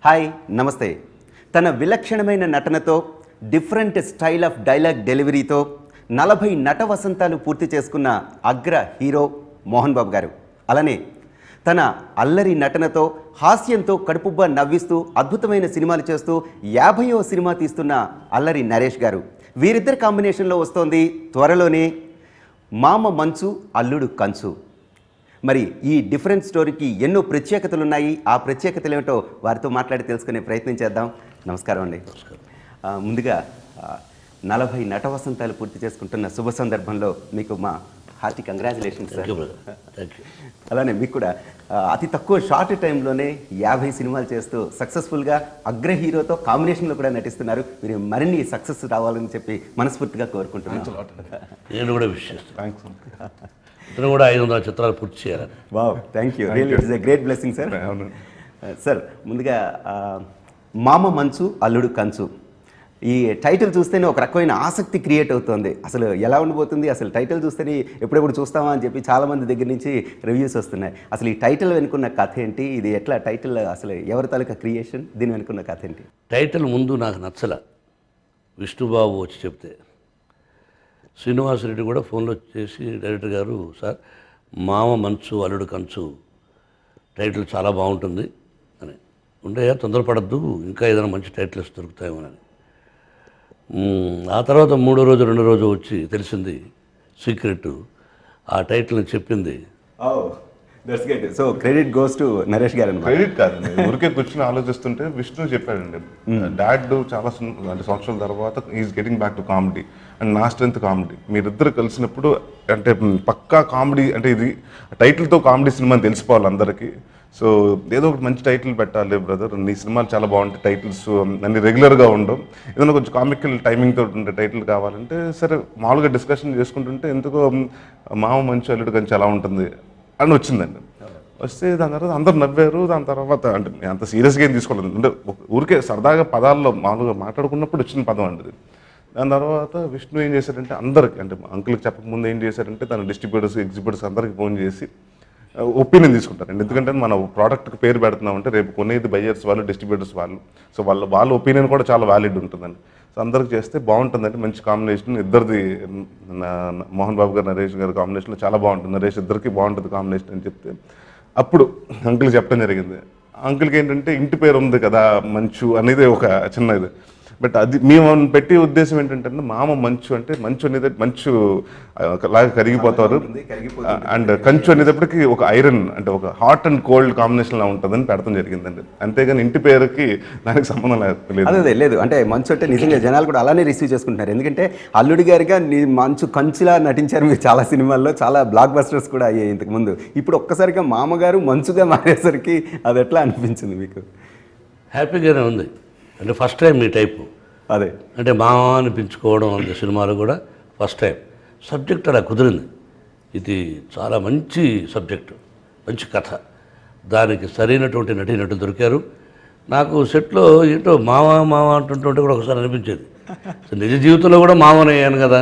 Hi నమస్తే. తన విలక్షణమైన నటనతో డిఫరెంట్ స్టైల్ ఆఫ్ డైలాగ్ డెలివరీతో 40 నట వసంతాలు పూర్తి చేసుకున్న అగ్ర హీరో మోహన్ బాబు గారు. అలానే తన అల్లరి నటనతో హాస్యంతో కడుపుబ్బా నవ్విస్తూ అద్భుతమైన సినిమాలు చేస్తూ 50వ సినిమా తీస్తున్న అల్లరి నరేష్ గారు. వీరిద్దరి కాంబినేషన్లో వస్తోంది త్వరలోనే మామ మంచు అల్లుడు కంచు. మరి ఈ డిఫరెంట్ స్టోరీకి ఎన్నో ప్రత్యేకతలు ఉన్నాయి. ఆ ప్రత్యేకతలు ఏమిటో వారితో మాట్లాడి తెలుసుకునే ప్రయత్నం చేద్దాం. నమస్కారం అండి. ముందుగా 40 నట వసంతాలు పూర్తి చేసుకుంటున్న శుభ సందర్భంలో మీకు మా హార్టీ కంగ్రాచులేషన్స్ సార్. అలానే మీకు కూడా అతి తక్కువ షార్ట్ టైంలోనే 50 సినిమాలు చేస్తూ సక్సెస్ఫుల్గా అగ్ర హీరోతో కాంబినేషన్లో కూడా నటిస్తున్నారు. మీరు మరిన్ని సక్సెస్ రావాలని చెప్పి మనస్ఫూర్తిగా కోరుకుంటున్నాను. నేను కూడా విష్ చేస్తాను. ఇతను కూడా 500 చిత్రాలు పూర్తి చేయాలని. Wow, thank you. Really it's a great blessing sir. Sir, ముందుగా మామ మంచు అల్లుడు కంచు, ఈ టైటిల్ చూస్తేనే ఒక రకమైన ఆసక్తి క్రియేట్ అవుతుంది. అసలు ఎలా ఉండబోతుంది, అసలు టైటిల్ చూస్తేనే ఎప్పుడెప్పుడు చూస్తామా అని చెప్పి చాలామంది దగ్గర నుంచి రివ్యూస్ వస్తున్నాయి. అసలు ఈ టైటిల్ వెనుకున్న కథ ఏంటి, ఇది ఎట్లా టైటిల్, అసలు ఎవరి తాలూకా క్రియేషన్, దీని వెనుకున్న కథ ఏంటి? టైటిల్ ముందు నాకు నచ్చల, విష్ణుబాబు వచ్చి చెప్తే శ్రీనివాసరెడ్డి కూడా ఫోన్లో చేసి డైరెక్టర్ గారు, సార్ మామ మంచు అల్లుడు కంచు టైటిల్ చాలా బాగుంటుంది అని ఉండే, తొందరపడద్దు, ఇంకా ఏదైనా మంచి టైటిల్స్ దొరుకుతాయేమోనని. ఆ తర్వాత 3వ రోజు 2వ రోజు వచ్చి తెలిసింది సీక్రెట్, ఆ టైటిల్ని చెప్పింది. That's great. So credit goes to Naresh గారు. క్రెడిట్ కాదండి, ఊరికే కూర్చొని ఆలోచిస్తుంటే విష్ణు చెప్పాడండి, డాడ్ చాలా అంటే సంవత్సరాల తర్వాత is getting back to comedy and నా స్ట్రెంత్ కామెడీ. మీరిద్దరు కలిసినప్పుడు అంటే పక్కా కామెడీ, అంటే ఇది టైటిల్తో కామెడీ సినిమా అని తెలిసిపోవాలి అందరికీ. సో ఏదో ఒకటి మంచి టైటిల్ పెట్టాలి బ్రదర్, నీ సినిమాలు చాలా బాగుంటాయి, టైటిల్స్ అన్ని రెగ్యులర్గా ఉండవు, ఏదైనా కొంచెం కామికల్ టైమింగ్ తోటి ఉండే టైటిల్ కావాలంటే సరే మామూలుగా డిస్కషన్ చేసుకుంటుంటే ఎందుకో మామ మంచు అల్లుడు కంచు ఎలా ఉంటుంది అని వచ్చిందండి. వస్తే దాని తర్వాత అందరు నవ్వారు. దాని తర్వాత అంటే అంత సీరియస్గా ఏం తీసుకోలేదు, అంటే ఊరికే సరదాగా పదాల్లో మామూలుగా మాట్లాడుకున్నప్పుడు వచ్చిన పదం అండి. దాని తర్వాత విష్ణు ఏం చేశారంటే అందరికి, అంటే అంకుల్కి చెప్పకముందు ఏం చేశారంటే తన డిస్ట్రిబ్యూటర్స్ ఎగ్జిబ్యూటర్స్ అందరికి ఫోన్ చేసి ఒపీనియన్ తీసుకుంటారండి. ఎందుకంటే మన ప్రోడక్ట్కి పేరు పెడుతున్నామంటే రేపు కొనేది బయ్యర్స్ వాళ్ళు, డిస్ట్రిబ్యూటర్స్ వాళ్ళు. సో వాళ్ళ ఒపీనియన్ కూడా చాలా వ్యాలిడ్ ఉంటుందండి. సో అందరికి చేస్తే బాగుంటుందంటే మంచి కాంబినేషన్, ఇద్దరిది మోహన్ బాబు గారు నరేష్ గారి కాంబినేషన్లో చాలా బాగుంటుంది, నరేష్ ఇద్దరికి బాగుంటుంది కాంబినేషన్ అని చెప్తే అప్పుడు అంకుల్కి చెప్పడం జరిగింది. అంకుల్కి ఏంటంటే ఇంటి పేరు ఉంది కదా మంచు అనేది ఒక చిన్న ఇది, బట్ అది మేము పెట్టే ఉద్దేశం ఏంటంటే మామ మంచు అంటే మంచు అనేది మంచు లాగా కరిగిపోతారు, అండ్ కంచు అనేటప్పటికి ఒక ఐరన్ అంటే ఒక హాట్ అండ్ కోల్డ్ కాంబినేషన్లా ఉంటుందని పెడతాం జరిగిందండి. అంతేగాని ఇంటి పేరుకి దానికి సంబంధం లేదు. అదే లేదు, అంటే మంచు అంటే నిజంగా జనాలు కూడా అలానే రిసీవ్ చేసుకుంటున్నారు. ఎందుకంటే అల్లుడి గారిగా మంచు కంచులా నటించారు మీరు చాలా సినిమాల్లో, చాలా బ్లాక్ బస్టర్స్ కూడా అయ్యాయి ఇంతకుముందు. ఇప్పుడు ఒక్కసారిగా మామగారు మంచుగా మారేసరికి అది ఎట్లా అనిపించింది మీకు? హ్యాపీగానే ఉంది, అంటే ఫస్ట్ టైం ఈ టైపు. అదే అంటే మామ అనిపించుకోవడం అంత సినిమాలు కూడా ఫస్ట్ టైం. సబ్జెక్ట్ అలా కుదిరింది, ఇది చాలా మంచి సబ్జెక్టు, మంచి కథ, దానికి సరైనటువంటి నటీనటులు దొరికారు. నాకు సెట్లో ఏంటో మామ అంటుంటే కూడా ఒకసారి అనిపించేది, నిజ జీవితంలో కూడా మామని అయ్యాను కదా,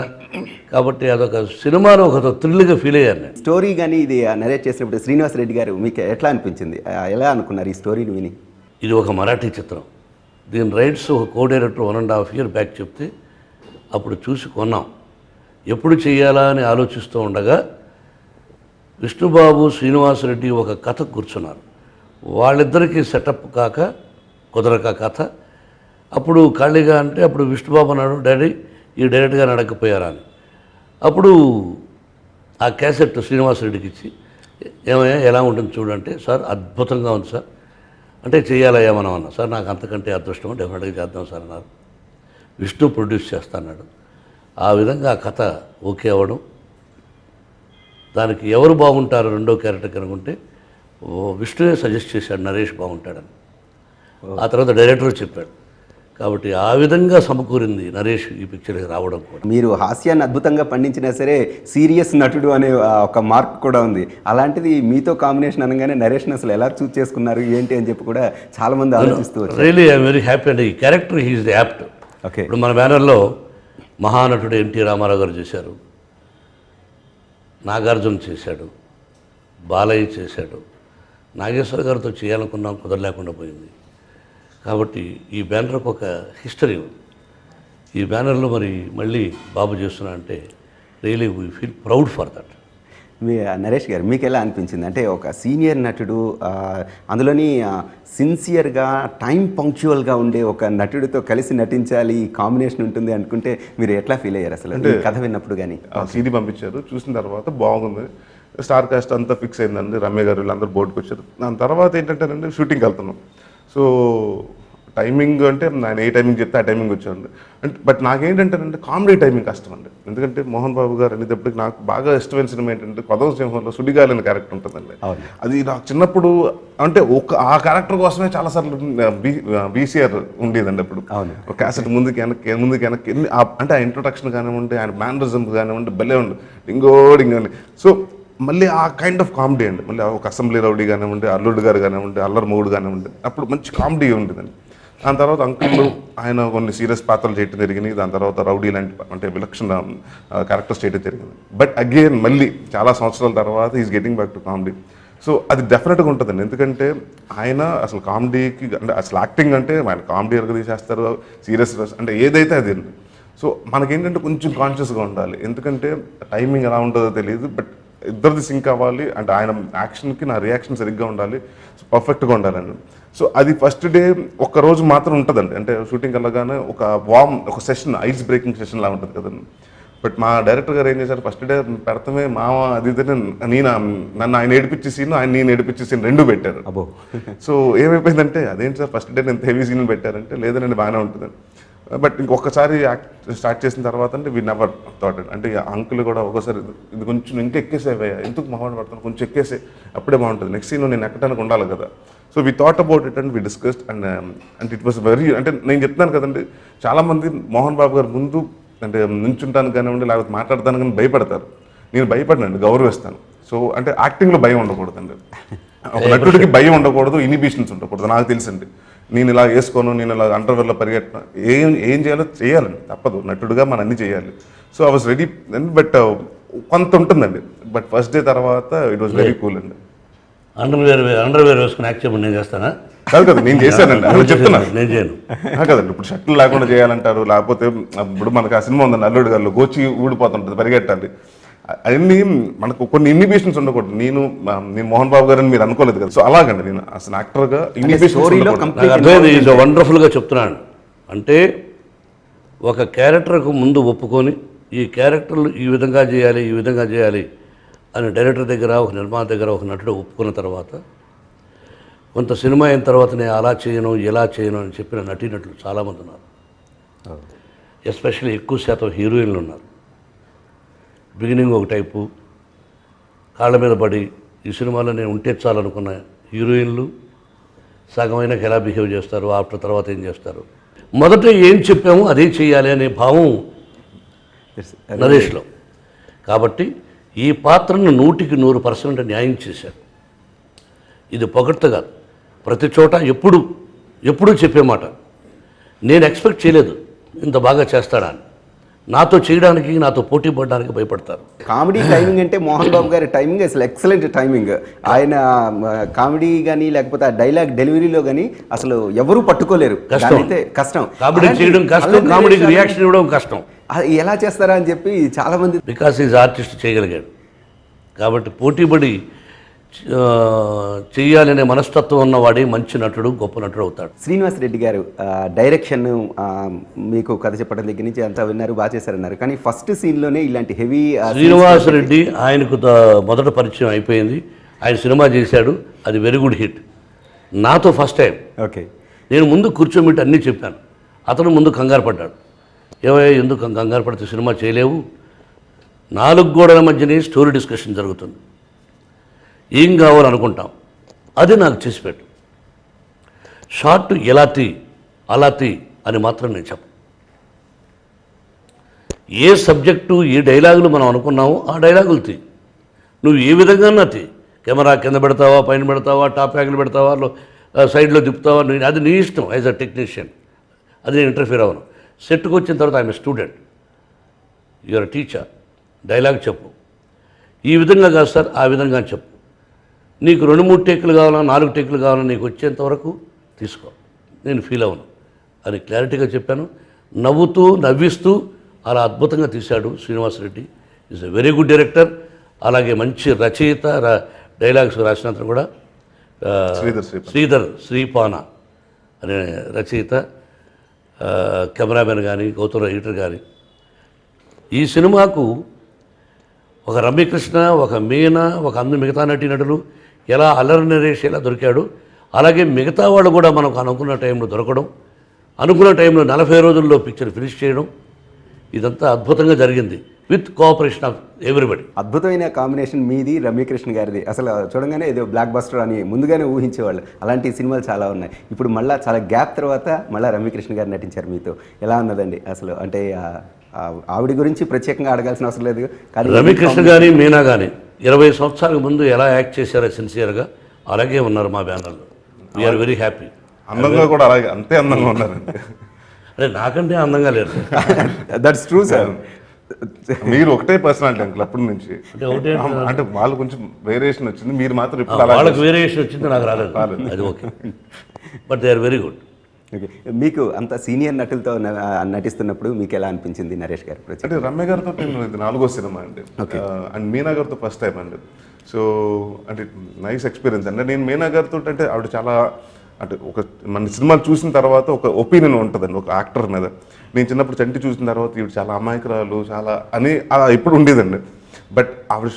కాబట్టి అదొక సినిమాలో ఒక థ్రిల్గా ఫీల్ అయ్యాను నేను. స్టోరీ కానీ ఇది నరేట్ చేసినప్పుడు శ్రీనివాసరెడ్డి గారు మీకు ఎట్లా అనిపించింది, ఎలా అనుకున్నారు ఈ స్టోరీని విని? ఇది ఒక మరాఠీ చిత్రం, దీని రైట్స్ ఒక కో డైరెక్టర్ 1.5 year బ్యాక్ చెప్తే అప్పుడు చూసి కొన్నాం. ఎప్పుడు చేయాలా అని ఆలోచిస్తూ ఉండగా విష్ణుబాబు శ్రీనివాసరెడ్డి ఒక కథ కూర్చున్నారు. వాళ్ళిద్దరికీ సెటప్ కాక కుదరక కథ. అప్పుడు ఖాళీగా అంటే అప్పుడు విష్ణుబాబు అన్నాడు, డాడీ ఈ డైరెక్ట్గా నడకపోయారా అని. అప్పుడు ఆ క్యాసెట్ శ్రీనివాసరెడ్డికి ఇచ్చి ఏమయ్యా ఎలా ఉంటుంది చూడంటే, సార్ అద్భుతంగా ఉంది సార్, అంటే చేయాలయ్యా మనం అన్నా. సార్ నాకు అంతకంటే అదృష్టం, డెఫినెట్గా చేద్దాం సార్ అన్నారు. విష్ణు ప్రొడ్యూస్ చేస్తాన్నాడు. ఆ విధంగా ఆ కథ ఓకే అవ్వడం, దానికి ఎవరు బాగుంటారు రెండో క్యారెక్టర్ కనుకుంటే విష్ణువే సజెస్ట్ చేశాడు నరేష్ బాగుంటాడని. ఆ తర్వాత డైరెక్టర్ చెప్పాడు. కాబట్టి ఆ విధంగా సమకూరింది నరేష్ ఈ పిక్చర్కి రావడం కూడా. మీరు హాస్యాన్ని అద్భుతంగా పండించినా సరే సీరియస్ నటుడు అనే ఒక మార్క్ కూడా ఉంది. అలాంటిది మీతో కాంబినేషన్ అనగానే నరేష్ని అసలు ఎలా చూస్ చేసుకున్నారు ఏంటి అని చెప్పి కూడా చాలామంది ఆలోచిస్తూ వచ్చారు. రియలీ ఐఎమ్ వెరీ హ్యాపీ అండి. ఈ character he is the apt. Okay, ఇప్పుడు మన బ్యానర్లో మహానటుడు ఎన్టీ రామారావు గారు చేశారు, నాగార్జున చేశాడు, బాలయ్య చేశాడు, నాగేశ్వర గారితో చేయాలనుకున్నాం, కుదరలేకుండా పోయింది. కాబట్టి ఈ బ్యానర్కి ఒక హిస్టరీ ఉంది. ఈ బ్యానర్లో మరి మళ్ళీ బాబు చేస్తున్నా అంటే really we feel proud for that. మీ నరేష్ గారు మీకు ఎలా అనిపించింది? అంటే ఒక సీనియర్ నటుడు అందులోని సిన్సియర్గా టైం పంక్చువల్గా ఉండే ఒక నటుడితో కలిసి నటించాలి, కాంబినేషన్ ఉంటుంది అనుకుంటే మీరు ఎట్లా ఫీల్ అయ్యారు అసలు అంటే కథ విన్నప్పుడు? కానీ సీడీ పంపించారు, చూసిన తర్వాత బాగుంది, స్టార్ కాస్ట్ అంతా ఫిక్స్ అయిందండి. రమ్య గారు వీళ్ళందరూ బోర్డుకి వచ్చారు. దాని తర్వాత ఏంటంటేనండి షూటింగ్కి వెళ్తున్నాం. సో టైమింగ్ అంటే ఆయన ఏ టైమింగ్ చెప్తే ఆ టైమింగ్ వచ్చామండి. అంటే బట్ నాకేంటంటేనంటే కామెడీ టైమింగ్ కష్టం అండి. ఎందుకంటే మోహన్ బాబు గారు అనేటప్పటికి నాకు బాగా ఇష్టమైన సినిమా ఏంటంటే కొదవ సింహంలో సుడిగాలి అనే క్యారెక్టర్ ఉంటుందండి. అది నాకు చిన్నప్పుడు అంటే ఆ క్యారెక్టర్ కోసమే చాలాసార్లు బీసీఆర్ ఉండేదండి. అప్పుడు క్యాసెట్ ముందుకు వెనక్కి అంటే ఆ ఇంట్రొడక్షన్ కానివ్వండి, ఆయన మేనరిజం కానివ్వండి భలే ఉండి డింగో అని. సో మళ్ళీ ఆ కైండ్ ఆఫ్ కామెడీ అండి. మళ్ళీ ఒక అసెంబ్లీ రౌడీ కానివ్వండి, అల్లుడు గారు కానివ్వండి, అల్లరి మొగుడు కానివ్వండి, అప్పుడు మంచి కామెడీ ఉండేదండి. దాని తర్వాత అంకుల్ ఆయన కొన్ని సీరియస్ పాత్రలు చేయడం జరిగినాయి. దాని తర్వాత రౌడీ లాంటి అంటే విలక్షణ క్యారెక్టర్స్ చేయడం జరిగింది. బట్ అగైన్ మళ్ళీ చాలా సంవత్సరాల తర్వాత is getting back to comedy. So అది డెఫినెట్గా ఉంటుందండి. ఎందుకంటే ఆయన అసలు కామెడీకి అంటే అసలు యాక్టింగ్ అంటే ఆయన కామెడీ ఎరగ తీసేస్తారు, సీరియస్ అంటే ఏదైతే అది. సో మనకేంటంటే కొంచెం కాన్షియస్గా ఉండాలి. ఎందుకంటే టైమింగ్ ఎలా ఉంటుందో తెలియదు, బట్ ఇద్దరిది సింక్ అవ్వాలి. అంటే ఆయన యాక్షన్కి నా రియాక్షన్ సరిగ్గా ఉండాలి, సో పర్ఫెక్ట్గా ఉండాలండి. సో అది ఫస్ట్ డే ఒక్క రోజు మాత్రం ఉంటుందండి. అంటే షూటింగ్ వెళ్ళగానే ఒక సెషన్, ఐస్ బ్రేకింగ్ సెషన్ లా ఉంటుంది కదండి. బట్ మా డైరెక్టర్ గారు ఏం చేశారు, ఫస్ట్ డే పెడతామే మామ అది నన్ను ఆయన ఏడిపించే సీన్, నేను ఏడిపించే సీన్ రెండు పెట్టారు. అబ్బో. సో ఏమైపోయిందంటే అదేంటి సార్ ఫస్ట్ డే నేను హెవీ సీన్ పెట్టారంటే లేదండి బాగానే ఉంటుందండి. బట్ ఇంకొకసారి యాక్ట్ స్టార్ట్ చేసిన తర్వాత అంటే వీ నెవర్ థాట్ అంటే అంకుల్ కూడా ఒకసారి ఇది కొంచెం ఇంకా ఎక్కేసేవయ్యా, ఎందుకు మొహమాట పడతాను, కొంచెం ఎక్కేసే అప్పుడే బాగుంటుంది, నెక్స్ట్ సీన్ నేను ఎక్కడానికి ఉండాలి కదా. So we thought about it and we discussed and it was very అంటే నేను చెప్తాను కదండి, చాలామంది మోహన్ బాబు గారు ముందు అంటే నుంచుంటాను కానివ్వండి లేకపోతే మాట్లాడతాను కానీ భయపడతారు. నేను భయపడినండి, గౌరవిస్తాను. సో అంటే యాక్టింగ్లో భయం ఉండకూడదండి, ఒక నటుడికి భయం ఉండకూడదు, ఇనిబిషన్స్ ఉండకూడదు. నాకు తెలుసండి, నేను ఇలా వేసుకోను, నేను ఇలా అండర్వేర్లో పరిగెట్టిన ఏం చేయాలో చేయాలండి, తప్పదు, నటుడుగా మనం అన్ని చేయాలి. So I was ready. But కొంత ఉంటుందండి, బట్ ఫస్ట్ డే తర్వాత ఇట్ వాజ్ వెరీ కూల్ అండి. అండర్వేర్ వేసుకుని యాక్ట్ చేయమని నేను చేస్తానా? కాదు కదా, నేను చేశానండి, అవి చెప్తున్నాను. నేను చేయను కదండి. ఇప్పుడు షర్ట్లు లేకుండా చేయాలంటారు, లేకపోతే ఇప్పుడు మనకు ఆ సినిమా ఉందండి అల్లుడు గారు, గోచి ఊడిపోతుంటుంది పరిగెట్టాలి, అవన్నీ మనకు కొన్ని ఇన్హిబిషన్స్ ఉండకూడదు. నేను మోహన్ బాబు గారు అని మీరు అనుకోలేదు కదా. సో అలాగండి నేను అసలు యాక్టర్గా ఇన్హిబిషన్స్ వండర్ఫుల్గా చెప్తున్నాను. అంటే ఒక క్యారెక్టర్కు ముందు ఒప్పుకొని ఈ క్యారెక్టర్లు ఈ విధంగా చేయాలి అని డైరెక్టర్ దగ్గర, ఒక నిర్మాత దగ్గర, ఒక నటుడు ఒప్పుకున్న తర్వాత కొంత సినిమా అయిన తర్వాత నేను అలా చేయను ఇలా చేయను అని చెప్పిన నటీనటులు చాలామంది ఉన్నారు. ఎస్పెషల్లీ ఎక్కువ శాతం హీరోయిన్లు ఉన్నారు. బిగినింగ్ ఒక టైపు కాళ్ళ మీద పడి ఈ సినిమాలో నేను ఉంటే చాలనుకున్న హీరోయిన్లు సగమైన ఎలా బిహేవ్ చేస్తారు, ఆఫ్టర్ తర్వాత ఏం చేస్తారు. మొదట ఏం చెప్పామో అదే చేయాలి అనే భావం నరేష్లో. కాబట్టి ఈ పాత్రను 100% న్యాయం చేశారు. ఇది పొగడ్త కాదు, ప్రతి చోట ఎప్పుడు చెప్పే మాట. నేను ఎక్స్పెక్ట్ చేయలేదు ఇంత బాగా చేస్తాడా అని. నాతో చేయడానికి, నాతో పోటీ పడడానికి భయపడతారు. కామెడీ టైమింగ్ అంటే మోహన్ బాబు గారి టైమింగ్ అసలు ఎక్సలెంట్ టైమింగ్. ఆయన కామెడీ కానీ లేకపోతే ఆ డైలాగ్ డెలివరీలో కానీ అసలు ఎవరూ పట్టుకోలేరు. కష్టం కామెడీ చేయడం కష్టం, కామెడీకి రియాక్షన్ ఇవ్వడం కష్టం. ఎలా చేస్తారా అని చెప్పి చాలామంది, బికాస్ ఈజ్ ఆర్టిస్ట్ చేయగలిగాడు కాబట్టి పోటీపడి చెయ్యాలనే మనస్తత్వం ఉన్నవాడే మంచి నటుడు, గొప్ప నటుడు అవుతాడు. శ్రీనివాస్ రెడ్డి గారు డైరెక్షన్ మీకు కథ చెప్పడం దగ్గర నుంచి అంతా విన్నారు, బాగా చేశారన్నారు. కానీ ఫస్ట్ సీన్లోనే ఇలాంటి హెవీ శ్రీనివాస్ రెడ్డి ఆయనకు మొదట పరిచయం అయిపోయింది. ఆయన సినిమా చేశాడు, అది వెరీ గుడ్ హిట్. నాతో ఫస్ట్ టైం. ఓకే. నేను ముందు కూర్చోబెట్టి అన్నీ చెప్పాను. అతను ముందు కంగారు పడ్డాడు. ఏమయ్యా ఎందుకు కంగారు పడితే సినిమా చేయలేవు, 4 గోడల మధ్యనే స్టోరీ డిస్కషన్ జరుగుతుంది, ఏం కావాలనుకుంటాం అది నాకు చేసి పెట్టు, షార్ట్ ఎలా తీ అలా తీ అని మాత్రం నేను చెప్పను. ఏ సబ్జెక్టు ఏ డైలాగులు మనం అనుకున్నామో ఆ డైలాగులు తీ, నువ్వు ఏ విధంగా తీ, కెమెరా కింద పెడతావా, పైన పెడతావా, టాప్ యాంగిల్ పెడతావా, సైడ్లో తిప్పుతావా, అది నీ ఇష్టం యాజ్ అ టెక్నీషియన్, అది నేను ఇంటర్ఫీర్ అవ్వను. సెట్కి వచ్చిన తర్వాత I'm student, you're teacher, dialogue చెప్పు, ఈ విధంగా కాదు సార్ ఆ విధంగా చెప్పు, నీకు 2-3 టేకులు కావాలా 4 టేకులు కావాలా నీకు వచ్చేంత వరకు తీసుకో, నేను ఫీల్ అవ్వను అని క్లారిటీగా చెప్పాను. నవ్వుతూ నవ్విస్తూ అలా అద్భుతంగా తీశాడు Srinivasa Reddy. Is a very good director. అలాగే మంచి రచయిత, డైలాగ్స్ రాసినంత కూడా శ్రీధర్ శ్రీపాన అనే రచయిత, కెమెరామెన్ కానీ, గౌతమ్ ఎడిటర్ కానీ. ఈ సినిమాకు ఒక రమ్యకృష్ణ, ఒక మీనా, ఒక మిగతా నటీనటులు ఎలా అల్లరి నరేష్ ఎలా దొరికాడు, అలాగే మిగతా వాళ్ళు కూడా మనకు అనుకున్న టైంలో దొరకడం, అనుకున్న టైంలో 40 రోజుల్లో పిక్చర్ ఫినిష్ చేయడం, ఇదంతా అద్భుతంగా జరిగింది విత్ కోఆపరేషన్ ఆఫ్ ఎవ్రీబడి. అద్భుతమైన కాంబినేషన్ మీది, రమ్యకృష్ణ గారిది. అసలు చూడగానే ఏదో బ్లాక్ బస్టర్ అని ముందుగానే ఊహించేవాళ్ళు. అలాంటి సినిమాలు చాలా ఉన్నాయి. ఇప్పుడు మళ్ళీ చాలా గ్యాప్ తర్వాత మళ్ళీ రమ్యకృష్ణ గారు నటించారు మీతో. ఎలా ఉన్నదండి అసలు? అంటే ఆవిడ గురించి ప్రత్యేకంగా అడగాల్సిన అవసరం లేదు, కానీ రమ్యకృష్ణ కానీ మీనా కానీ 20 సంవత్సరాల ముందు ఎలా యాక్ట్ చేశారో సిన్సియర్గా అలాగే ఉన్నారు మా బ్యానర్లో. We're very happy. అందంగా కూడా అలాగే అంతే అందంగా ఉన్నారండి. అంటే నాకంటే అందంగా లేరు. That's true sir. మీరు ఒకటే పర్సనాలిటీ అంకుల్ అప్పటి నుంచి. అంటే వాళ్ళు కొంచెం వేరియేషన్ వచ్చింది, మీరు మాత్రం ఇప్పుడు వాళ్ళకి వేరియేషన్ వచ్చింది, నాకు రాలేదు. అది okay, but they are very good. Okay, మీకు అంత సీనియర్ నటులతో నటిస్తున్నప్పుడు మీకు ఎలా అనిపించింది నరేష్ గారు? అంటే రమ్య గారితో నేను ఇది 4వ సినిమా అండి, అండ్ మీనా గారితో ఫస్ట్ టైం అండి. సో అంటే నైస్ ఎక్స్పీరియన్స్ అండి. నేను మీనా గారితో అంటే ఆవిడ చాలా అంటే ఒక మన సినిమాలు చూసిన తర్వాత ఒక ఒపీనియన్ ఉంటుందండి ఒక యాక్టర్ మీద. నేను చిన్నప్పుడు చంటి చూసిన తర్వాత ఇవి చాలా అమాయకురాలు చాలా అని అలా ఎప్పుడు ఉండేదండి. బట్ ఆవిడ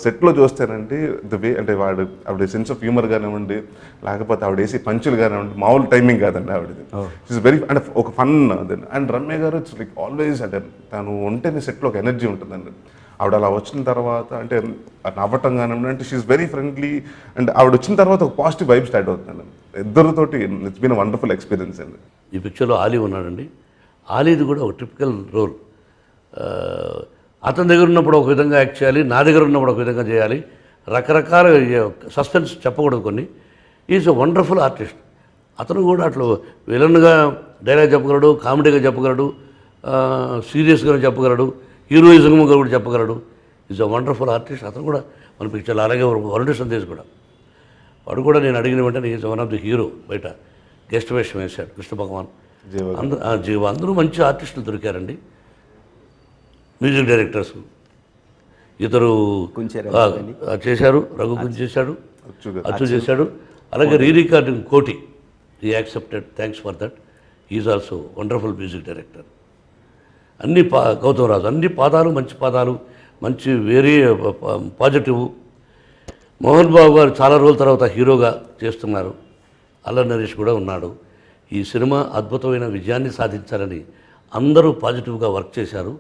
సెట్లో చూస్తేనండి ద వే అంటే ఆవిడ సెన్స్ ఆఫ్ హ్యూమర్ కానివ్వండి, లేకపోతే ఆవిడ వేసి పంచులు కానివ్వండి, మామూలు టైమింగ్ కాదండి ఆవిడది. ఇట్స్ వెరీ అంటే ఒక ఫన్ అదండి. అండ్ రమ్య గారు ఇట్స్ లైక్ ఆల్వేస్ అంటే తను ఉంటేనే సెట్లో ఒక ఎనర్జీ ఉంటుందండి. ఆవిడ అలా వచ్చిన తర్వాత అంటే నవ్వటం కానివ్వండి, అంటే షీఈస్ వెరీ ఫ్రెండ్లీ. అండ్ ఆవిడ వచ్చిన తర్వాత ఒక పాజిటివ్ వైబ్ స్టార్ట్ అవుతుందండి ఇద్దరితోటి. ఇట్స్ బీన్ వండర్ఫుల్ ఎక్స్పీరియన్స్ అండి. ఈ పిక్చర్లో ఆలీ ఉన్నాడండి. ఆలీది కూడా ఒక టిపికల్ రోల్. అతని దగ్గర ఉన్నప్పుడు ఒక విధంగా యాక్ట్ చేయాలి, నా దగ్గర ఉన్నప్పుడు ఒక విధంగా చేయాలి. రకరకాల సస్పెన్స్ చెప్పకూడదు కొన్ని. Is a wonderful artist. అతను కూడా అట్లా విలన్గా డైలాగ్ చెప్పగలడు, కామెడీగా చెప్పగలడు, సీరియస్గా చెప్పగలడు, హీరోయిజంగా కూడా చెప్పగలడు. Is a wonderful artist. అతను కూడా మన పిక్చర్లో. అలాగే వరుణ్ సందేశ్ కూడా, వాడు కూడా నేను అడిగిన వెంటనే is one of the hero. బయట గెస్ట్ వేషం వేశాడు కృష్ణ భగవాన్. జీవ అందరూ మంచి ఆర్టిస్టులు దొరికారండి. మ్యూజిక్ డైరెక్టర్స్ ఇతరు చేశారు. రఘు చేశాడు, అచ్చు చేశాడు. అలాగే రీరికార్డింగ్ కోటి, ఈ accepted, thanks for that. Is also wonderful music director. అన్ని గౌతమ్ రాజు అన్ని పాదాలు మంచి పాదాలు, మంచి వెరీ పాజిటివ్. మోహన్ బాబు గారు చాలా రోజుల తర్వాత హీరోగా చేస్తున్నారు. అల్లరి నరేష్ కూడా ఉన్నాడు. ఈ సినిమా అద్భుతమైన విజయాన్ని సాధించాలని అందరూ పాజిటివ్గా వర్క్ చేశారు.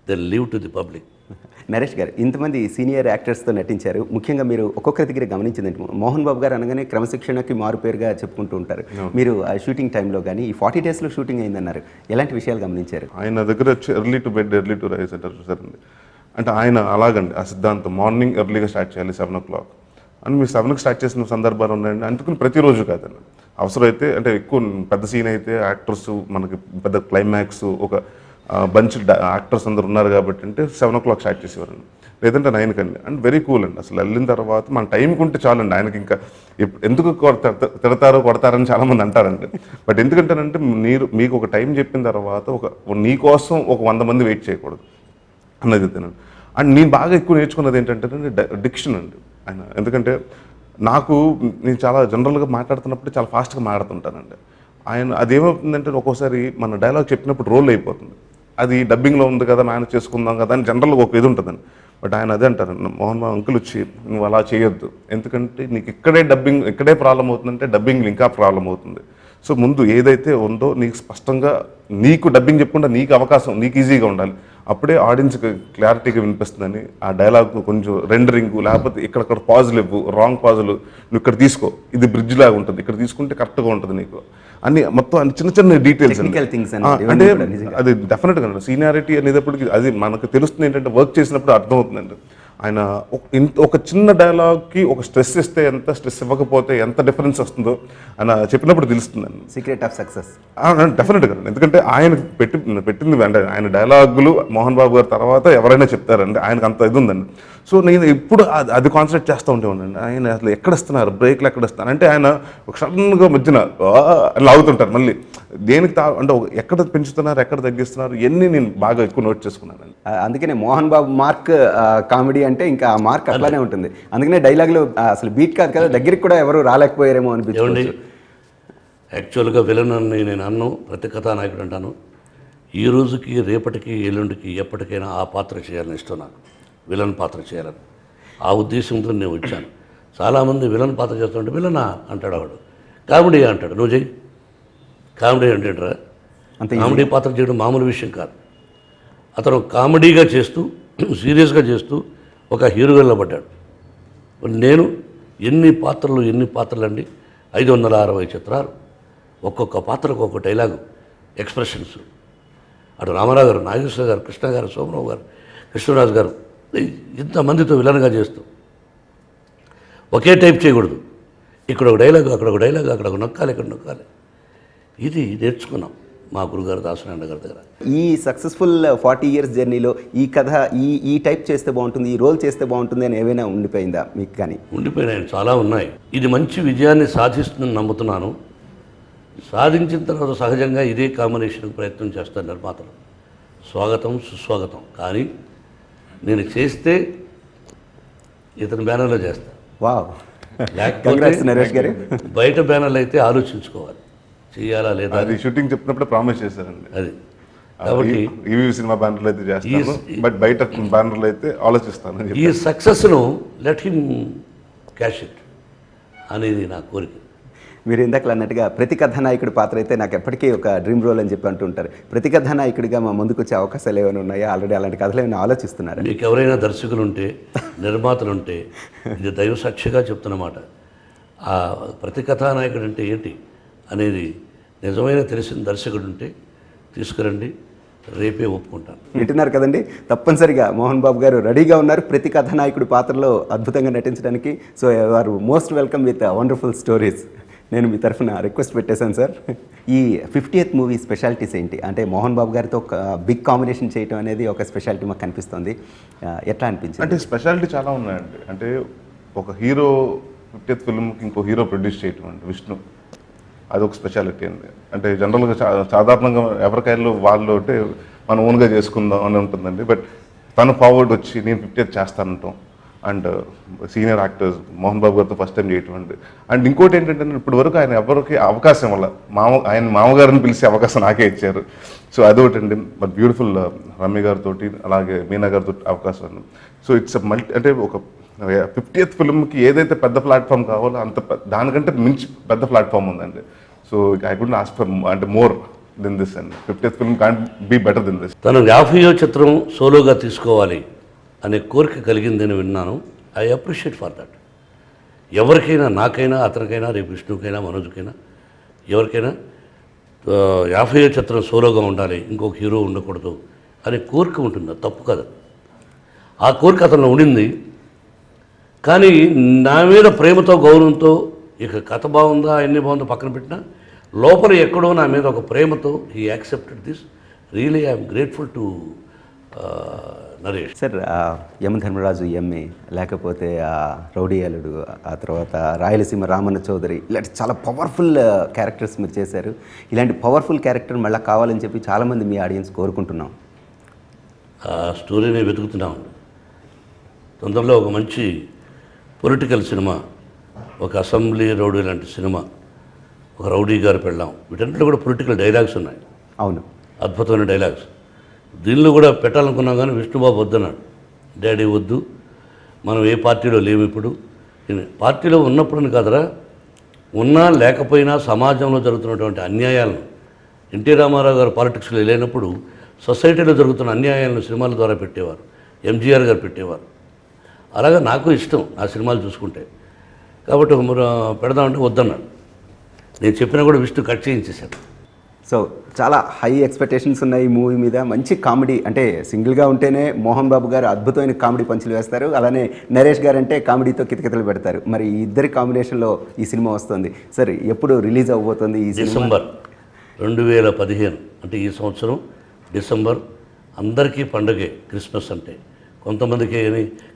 They live to the public. Naresh గారు ఇంతమంది సీనియర్ యాక్టర్స్తో నటించారు. ముఖ్యంగా మీరు ఒక్కొక్కరి దగ్గర గమనించిందంటే మోహన్ బాబు గారు అనగానే క్రమశిక్షణకి మారుపేరుగా చెప్పుకుంటూ ఉంటారు. మీరు ఆ షూటింగ్ టైంలో కానీ ఈ 40 డేస్లో షూటింగ్ అయిందన్నారు, ఎలాంటి విషయాలు గమనించారు? ఆయన దగ్గర వచ్చి early to bed early to rise అంటారు చూసారండి. అంటే ఆయన అలాగండి ఆ సిద్ధాంతం. మార్నింగ్ ఎర్లీగా స్టార్ట్ చేయాలి 7 o'clock అని. మీరు 7కి స్టార్ట్ చేసిన సందర్భాలు ఉన్నాయండి. అందుకని ప్రతిరోజు కాదండి, అవసరమైతే అంటే ఎక్కువ పెద్ద సీన్ అయితే యాక్టర్స్ మనకి పెద్ద క్లైమాక్స్ ఒక బంచ్ యాక్టర్స్ అందరు ఉన్నారు కాబట్టి అంటే 7 o'clock స్టార్ట్ చేసేవారండి, లేదంటే 9 కండి. అండ్ వెరీ కూల్ అండి. అసలు వెళ్ళిన తర్వాత మన టైంకి ఉంటే చాలండి. ఆయనకి ఇంకా ఎందుకు తిడతారో కొడతారని చాలామంది అంటారండి. బట్ ఎందుకంటేనంటే మీకు ఒక టైం చెప్పిన తర్వాత నీ కోసం ఒక 100 మంది వెయిట్ చేయకూడదు అన్నది తినండి. అండ్ నేను బాగా ఎక్కువ నేర్చుకున్నది ఏంటంటే డిక్షన్ అండి ఆయన. ఎందుకంటే నేను చాలా జనరల్గా మాట్లాడుతున్నప్పుడు చాలా ఫాస్ట్గా మాట్లాడుతుంటానండి. అదేమవుతుందంటే ఒక్కోసారి మన డైలాగ్ చెప్పినప్పుడు రోల్ అయిపోతుంది. అది డబ్బింగ్లో ఉంది కదా, మేనేజ్ చేసుకుందాం కదా అని జనరల్గా ఒక ఇది ఉంటుందండి. బట్ ఆయన అదే అంటారు, మోహన్ బాబు అంకుల్ వచ్చి నువ్వు అలా చేయొద్దు, ఎందుకంటే నీకు ఇక్కడే ప్రాబ్లం అవుతుందంటే డబ్బింగ్లో ఇంకా ప్రాబ్లం అవుతుంది. సో ముందు ఏదైతే ఉందో నీకు స్పష్టంగా నీకు డబ్బింగ్ చెప్పకుండా నీకు అవకాశం నీకు ఈజీగా ఉండాలి, అప్పుడే ఆడియన్స్కి క్లారిటీగా వినిపిస్తుందని. ఆ డైలాగ్ కొంచెం రెండరింగు, లేకపోతే ఇక్కడక్కడ పాజులు ఇవ్వు, రాంగ్ పాజులు నువ్వు ఇక్కడ తీసుకో, ఇది బ్రిడ్జ్ లాగా ఉంటుంది, ఇక్కడ తీసుకుంటే కరెక్ట్గా ఉంటుంది నీకు అన్ని మొత్తం అన్ని చిన్న చిన్న డీటెయిల్స్ అంటే అది డెఫినెట్గా సీనియారిటీ అనేటప్పటికి అది మనకు తెలుస్తుంది. ఏంటంటే వర్క్ చేసినప్పుడు అర్థమవుతుందండి. ఆయన ఒక చిన్న డైలాగ్కి ఒక స్ట్రెస్ ఇస్తే ఎంత, స్ట్రెస్ ఇవ్వకపోతే ఎంత డిఫరెన్స్ వస్తుందో ఆయన చెప్పినప్పుడు తెలుస్తుందండి. సీక్రెట్ ఆఫ్ సక్సెస్ డెఫినెట్గా. ఎందుకంటే ఆయన పెట్టింది అంటే ఆయన డైలాగులు మోహన్ బాబు గారి తర్వాత ఎవరైనా చెప్తారండి, ఆయనకు అంత ఇది ఉందండి. సో నేను ఎప్పుడు అది కాన్సన్ట్రేట్ చేస్తూ ఉండేవాడిని. ఆయన అసలు ఎక్కడ ఇస్తున్నారు, బ్రేక్లు ఎక్కడ ఇస్తున్నారు అంటే ఆయన ఒక సడన్గా మధ్యన అని లాగుతుంటారు మళ్ళీ. దేనికి అంటే ఎక్కడ పెంచుతున్నారు, ఎక్కడ తగ్గిస్తున్నారు, ఇవన్నీ నేను బాగా ఎక్కువ నోట్ చేసుకున్నాను. అందుకనే మోహన్ బాబు మార్క్ కామెడీ అంటే ఇంకా ఆ మార్క్ అట్లానే ఉంటుంది. అందుకనే డైలాగులు అసలు బీట్ కాదు కదా, దగ్గరికి కూడా ఎవరు రాలేకపోయారేమో అనిపించింది. యాక్చువల్గా విలన్ అని నేను అన్ను, ప్రతి కథానాయకుడు అంటాను. ఈ రోజుకి, రేపటికి, ఎల్లుండికి, ఎప్పటికైనా ఆ పాత్ర చేయాలని ఇష్టం నాకు, విలన్ పాత్ర చేయాలని. ఆ ఉద్దేశంతో నేను వచ్చాను. చాలామంది విలన్ పాత్ర చేస్తుంటే విలనా అంటాడు, వాడు కామెడీ అంటాడు. నువ్వు చెయ్యి కామెడీ అంటేట్రా, కామెడీ పాత్ర చేయడం మామూలు విషయం కాదు. అతను కామెడీగా చేస్తూ సీరియస్గా చేస్తూ ఒక హీరోగా నిలబడ్డాడు. నేను ఎన్ని పాత్రలు అండి, 560 చిత్రాలు, ఒక్కొక్క పాత్రకు ఒక్కొక్క డైలాగు, ఎక్స్ప్రెషన్స్. అటు రామారావు గారు, నాగేశ్వర గారు, కృష్ణ గారు, సోమరావు గారు, కృష్ణరాజు గారు, ఇంతమందితో విలన్గా చేస్తూ ఒకే టైప్ చేయకూడదు. ఇక్కడ ఒక డైలాగు, అక్కడ ఒక డైలాగు, అక్కడ ఒక నొక్కాలి, ఇక్కడ నొక్కాలి. ఇది నేర్చుకున్నాం మా గురుగారు దాసనారాయణ గారి దగ్గర. ఈ సక్సెస్ఫుల్ 40 years జర్నీలో ఈ కథ ఈ టైప్ చేస్తే బాగుంటుంది, ఈ రోల్ చేస్తే బాగుంటుంది అని ఏమైనా ఉండిపోయిందా మీకు? కానీ ఉండిపోయినాయి, చాలా ఉన్నాయి. ఇది మంచి విజయాన్ని సాధిస్తుందని నమ్ముతున్నాను. సాధించిన తర్వాత సహజంగా ఇదే కాంబినేషన్కి ప్రయత్నం చేస్తారు నిర్మాతలు. స్వాగతం, సుస్వాగతం. కానీ నేను చేస్తే ఇతని బ్యానర్లో చేస్తాను. వావ్, లేకపోతే నరేష్ గారు బయట బ్యానర్లు అయితే ఆలోచించుకోవాలి, చేయాలా లేదా. అది షూటింగ్ చెప్పినప్పుడు ప్రామిస్ చేశారండి. అది కాబట్టి ఈవీ సినిమా బ్యానర్లో అయితే చేస్తాను, బట్ బయట బ్యానర్లో అయితే ఆలోచిస్తాను. ఈ సక్సెస్ను లెట్ హిమ్ క్యాష్ ఇట్ అనేది నా కోరిక. మీరు ఇందాక అన్నట్టుగా ప్రతి కథానాయకుడి పాత్ర అయితే నాకు ఎప్పటికీ ఒక డ్రీమ్ రోల్ అని చెప్పి అంటుంటారు. ప్రతి కథానాయకుడిగా మా ముందుకు వచ్చే అవకాశాలు ఏమైనా ఉన్నాయా? ఆల్రెడీ అలాంటి కథలు ఏమైనా ఆలోచిస్తున్నారు? మీకు ఎవరైనా దర్శకులు ఉంటే, నిర్మాతలు ఉంటే, ఇది దైవ సాక్షిగా చెప్తున్నమాట. ఆ ప్రతి కథానాయకుడు అంటే ఏంటి అనేది నిజమైన తెలిసిన దర్శకుడు ఉంటే తీసుకురండి, రేపే ఒప్పుకుంటాను. వింటున్నారు కదండి, తప్పనిసరిగా మోహన్ బాబు గారు రెడీగా ఉన్నారు ప్రతి కథానాయకుడి పాత్రలో అద్భుతంగా నటించడానికి. So are most welcome with wonderful stories. నేను మీ తరఫున రిక్వెస్ట్ పెట్టేశాను సార్. ఈ 50th మూవీ స్పెషాలిటీస్ ఏంటి? అంటే మోహన్ బాబు గారితో ఒక బిగ్ కాంబినేషన్ చేయడం అనేది ఒక స్పెషాలిటీ మాకు కనిపిస్తుంది. ఎట్లా అనిపించింది? అంటే స్పెషాలిటీ చాలా ఉన్నాయండి. అంటే ఒక హీరో 50th ఫిల్మ్కి ఇంకో హీరో ప్రొడ్యూస్ చేయటం అండి, విష్ణు, అదొక స్పెషాలిటీ అండి. అంటే జనరల్గా సాధారణంగా ఎవరికైనా వాళ్ళు అంటే మనం ఓన్గా చేసుకుందాం అని ఉంటుందండి. బట్ తను ఫార్వర్డ్ వచ్చి నేను 50th చేస్తానంటాం. And senior actors Mohan Babu గారితో ఫస్ట్ టైం చేయటం అండి. అండ్ ఇంకోటి ఏంటంటే ఇప్పటి వరకు ఆయన ఎవరికి అవకాశం వల్ల ఆయన మామగారిని పిలిచే అవకాశం నాకే ఇచ్చారు. సో అదొకటి అండి. బట్ బ్యూటిఫుల్ రమ్య గారితో, అలాగే మీనా గారితో అవకాశం అండి. సో ఇట్స్ అంటే ఒక 50th ఫిల్మ్కి ఏదైతే పెద్ద ప్లాట్ఫామ్ కావాలో అంత దానికంటే మించి పెద్ద ప్లాట్ఫామ్ ఉందండి. So I couldn't ask for అంటే మోర్ దెన్ దిస్ అండి. 50th film can't be better than this. తను 50వ చిత్రం సోలోగా తీసుకోవాలి అనే కోరిక కలిగిందని విన్నాను. I appreciate for that. ఎవరికైనా, నాకైనా, అతనికైనా, రేపు విష్ణుకైనా, మనోజ్కైనా, ఎవరికైనా 50వ చిత్రం సోలోగా ఉండాలి, ఇంకొక హీరో ఉండకూడదు అనే కోరిక ఉంటుంది. తప్పు కదా, ఆ కోరిక అతను ఉండింది. కానీ నా మీద ప్రేమతో, గౌరవంతో, ఇక కథ బాగుందా ఎన్ని బాగుందో పక్కన పెట్టినా లోపల ఎక్కడో నా మీద ఒక ప్రేమతో he accepted this. Really I'm grateful to Naresh. Sir, Yamadharmaraju MA, లేకపోతే రౌడీ అల్లుడు, ఆ తర్వాత రాయలసీమ రామన్న చౌదరి, ఇలాంటి చాలా పవర్ఫుల్ క్యారెక్టర్స్ మీరు చేశారు. ఇలాంటి పవర్ఫుల్ క్యారెక్టర్ మళ్ళీ కావాలని చెప్పి చాలామంది మీ ఆడియన్స్ కోరుకుంటున్నాం. ఆ స్టోరీని వెతుకుతున్నాం. తొందరలో ఒక మంచి పొలిటికల్ సినిమా, ఒక అసెంబ్లీ రౌడీ లాంటి సినిమా, ఒక రౌడీ గారు పెళ్ళాం, వీటన్నిటిలో కూడా పొలిటికల్ డైలాగ్స్ ఉన్నాయి. అవును, అద్భుతమైన డైలాగ్స్. దీనిలో కూడా పెట్టాలనుకున్నాం కానీ విష్ణుబాబు వద్దన్నాడు. డాడీ వద్దు, మనం ఏ పార్టీలో లేవు ఇప్పుడు. పార్టీలో ఉన్నప్పుడని కాదురా, ఉన్నా లేకపోయినా సమాజంలో జరుగుతున్నటువంటి అన్యాయాలను, ఎన్టీ రామారావు గారు పాలిటిక్స్లో లేనప్పుడు సొసైటీలో జరుగుతున్న అన్యాయాలను సినిమాల ద్వారా పెట్టేవారు, ఎంజీఆర్ గారు పెట్టేవారు. అలాగే నాకు ఇష్టం ఆ సినిమాలు చూసుకుంటే. కాబట్టి పెడదామంటే వద్దన్నాడు. నేను చెప్పినా కూడా విష్ణు కట్ చేయించేశాను. సో చాలా హై ఎక్స్పెక్టేషన్స్ ఉన్నాయి ఈ మూవీ మీద. మంచి కామెడీ, అంటే సింగిల్గా ఉంటేనే మోహన్ బాబు గారు అద్భుతమైన కామెడీ పంచులు వేస్తారు, అలానే నరేష్ గారు అంటే కామెడీతో కితకితలు పెడతారు. మరి ఈ ఇద్దరి కాంబినేషన్లో ఈ సినిమా వస్తుంది. సార్, ఎప్పుడు రిలీజ్ అవ్వబోతుంది ఈ సినిమా? డిసెంబర్ 2015, అంటే ఈ సంవత్సరం డిసెంబర్. అందరికీ పండుగే క్రిస్మస్ అంటే. కొంతమందికి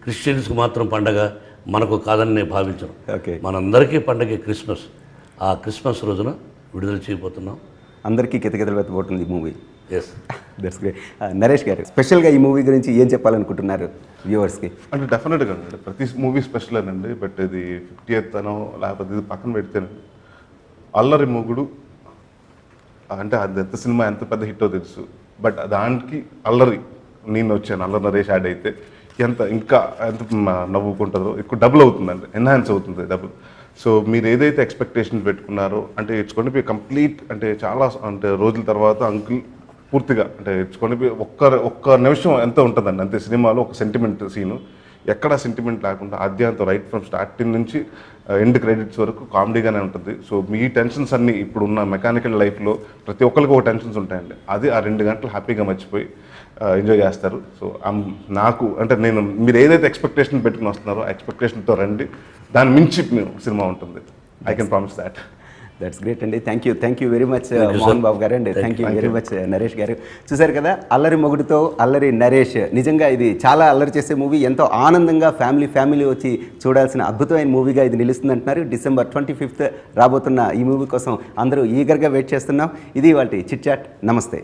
క్రిస్టియన్స్కి మాత్రం పండగ, మనకు కాదని నేను భావించను. ఓకే, మనందరికీ పండగే క్రిస్మస్. ఆ క్రిస్మస్ రోజున విడుదల చేయబోతున్నాం. అందరికీ కితకితలు వెతబోతుంది ఈ movie. Yes, that's great. Naresh garu, స్పెషల్గా ఈ మూవీ గురించి ఏం చెప్పాలనుకుంటున్నారు వ్యూవర్స్కి? అంటే డెఫినెట్గా అండి ప్రతి మూవీ స్పెషల్ అనండి. బట్ ఇది 50th అనో లేకపోతే ఇది పక్కన పెడితేనండి, అల్లరి మొగుడు అంటే అది ఎంత సినిమా ఎంత పెద్ద హిట్టో తెలుసు. బట్ దానికి అల్లరి నేను వచ్చాను, అల్లరి నరేష్ యాడ్ అయితే ఎంత నవ్వుకుంటుందో ఎక్కువ డబుల్ అవుతుందండి, ఎన్హాన్స్ అవుతుంది డబుల్. సో మీరు ఏదైతే ఎక్స్పెక్టేషన్స్ పెట్టుకున్నారో అంటే ఇట్స్ కొని బి కంప్లీట్, అంటే చాలా అంటే రోజుల తర్వాత అంకుల్ పూర్తిగా అంటే ఇట్స్ కొని బి ఒక్క నిమిషం ఎంత ఉంటుందండి అంతే సినిమాలో, ఒక సెంటిమెంట్ సీను ఎక్కడ సెంటిమెంట్ లేకుండా ఆద్యాంతం రైట్ ఫ్రమ్ స్టార్టింగ్ నుంచి ఎండ్ క్రెడిట్స్ వరకు కామెడీగానే ఉంటుంది. సో మీ టెన్షన్స్ అన్నీ ఇప్పుడున్న మెకానికల్ లైఫ్లో ప్రతి ఒక్కరికి ఒక టెన్షన్స్ ఉంటాయండి, అది ఆ 2 గంటలు హ్యాపీగా మర్చిపోయి ఎంజాయ్ చేస్తారు. సో నాకు అంటే మీరు ఏదైతే ఎక్స్పెక్టేషన్ పెట్టుకుని వస్తున్నారో ఆ ఎక్స్పెక్టేషన్తో రండి, దాని మించి సినిమా ఉంటుంది. I can promise that. That's great అండి. Thank you very much Mohan Babu గారు అండి. Thank you very much Naresh గారు. చూశారు కదా, అల్లరి మొగుడుతో అల్లరి నరేష్. నిజంగా ఇది చాలా అల్లరి చేసే మూవీ, ఎంతో ఆనందంగా ఫ్యామిలీ వచ్చి చూడాల్సిన అద్భుతమైన మూవీగా ఇది నిలుస్తుంది అంటున్నారు. December 25th రాబోతున్న ఈ మూవీ కోసం అందరూ ఈగర్గా వెయిట్ చేస్తున్నాం. ఇది వాటి చిట్ చాట్. నమస్తే.